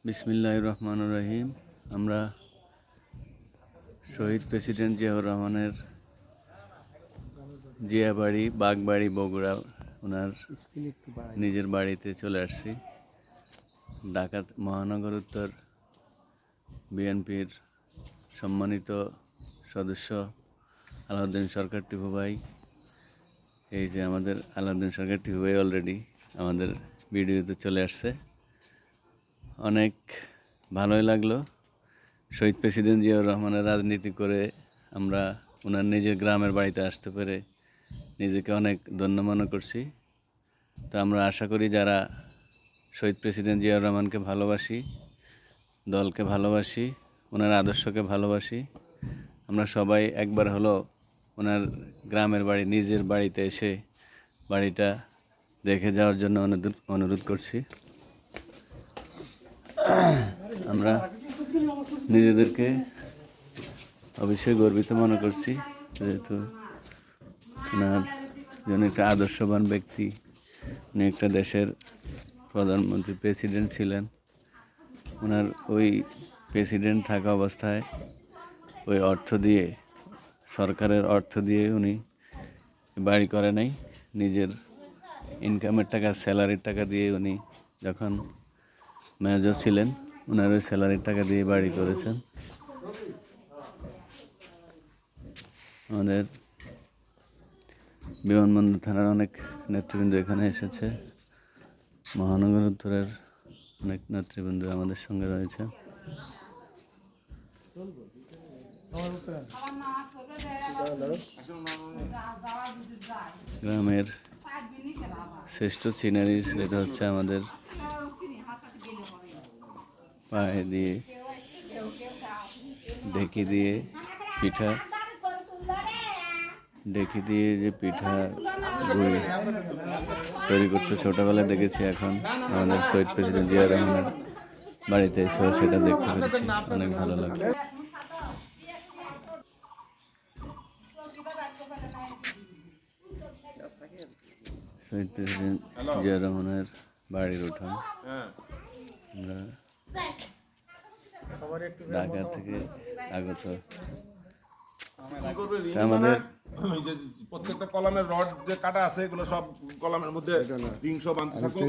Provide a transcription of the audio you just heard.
বিসমিল্লাহির রহমানির রহিম। আমরা শহীদ প্রেসিডেন্ট জিয়াউর রহমানের জিয়াবাড়ি বাগবাড়ি বগুড়া ওনার নিজের বাড়িতে চলে আসছি। ঢাকা মহানগর উত্তর বিএনপির সম্মানিত সদস্য আলাউদ্দিন সরকার টিপু ভাই, এই যে আমাদের আলাউদ্দিন সরকার টিপু ভাই অলরেডি আমাদের ভিডিওতে চলে আসছে। অনেক ভালোই লাগলো। শহীদ প্রেসিডেন্ট জিয়াউর রহমানের রাজনীতি করে আমরা ওনার নিজের গ্রামের বাড়িতে আসতে পেরে নিজেকে অনেক ধন্য মনে করছি। তো আমরা আশা করি যারা শহীদ প্রেসিডেন্ট জিয়াউর রহমানকে ভালোবাসি, দলকে ভালোবাসি, ওনার আদর্শকে ভালোবাসি, আমরা সবাই একবার হলো ওনার গ্রামের বাড়ি নিজের বাড়িতে এসে বাড়িটা দেখে যাওয়ার জন্য অনুরোধ করছি। আমরা নিজেদেরকে অবশ্যই গর্বিত মনে করছি, যেহেতু ওনার জন্য একটা আদর্শবান ব্যক্তি, উনি একটা দেশের প্রধানমন্ত্রী প্রেসিডেন্ট ছিলেন। ওনার ওই প্রেসিডেন্ট থাকা অবস্থায় ওই অর্থ দিয়ে, সরকারের অর্থ দিয়ে উনি বাড়ি করে নাই, নিজের ইনকামের টাকা, স্যালারির টাকা দিয়ে উনি যখন মেজর ছিলেন ওনার ওই স্যালারির টাকা দিয়ে বাড়ি করেছেন। আমাদের বিমানবন্দর থানার অনেক নেতৃবৃন্দ এখানে এসেছে, মহানগর উত্তরের অনেক নেতৃবৃন্দ আমাদের সঙ্গে রয়েছে। গ্রামের শ্রেষ্ঠ সিনারি যেটা হচ্ছে আমাদের পায়ে দিয়ে ঢেকি দিয়ে যে পিঠা গুড়ি তৈরি করতে ছোটোবেলায় দেখেছি। এখন আমাদের শহীদ প্রেসিডেন্ট জিয়া রহমানের বাড়িতে এসেও সেটা দেখতে পেরেছি, অনেক ভালো লাগে। শহীদ প্রেসিডেন্ট জিয়া রহমানের বাড়ির উঠান। আমরা ঢাকা থেকে আগত আমাদের প্রত্যেকটা কলামের রড যে কাটা আছে এগুলো সব কলামের মধ্যে রিংস বাঁধতে থাকো।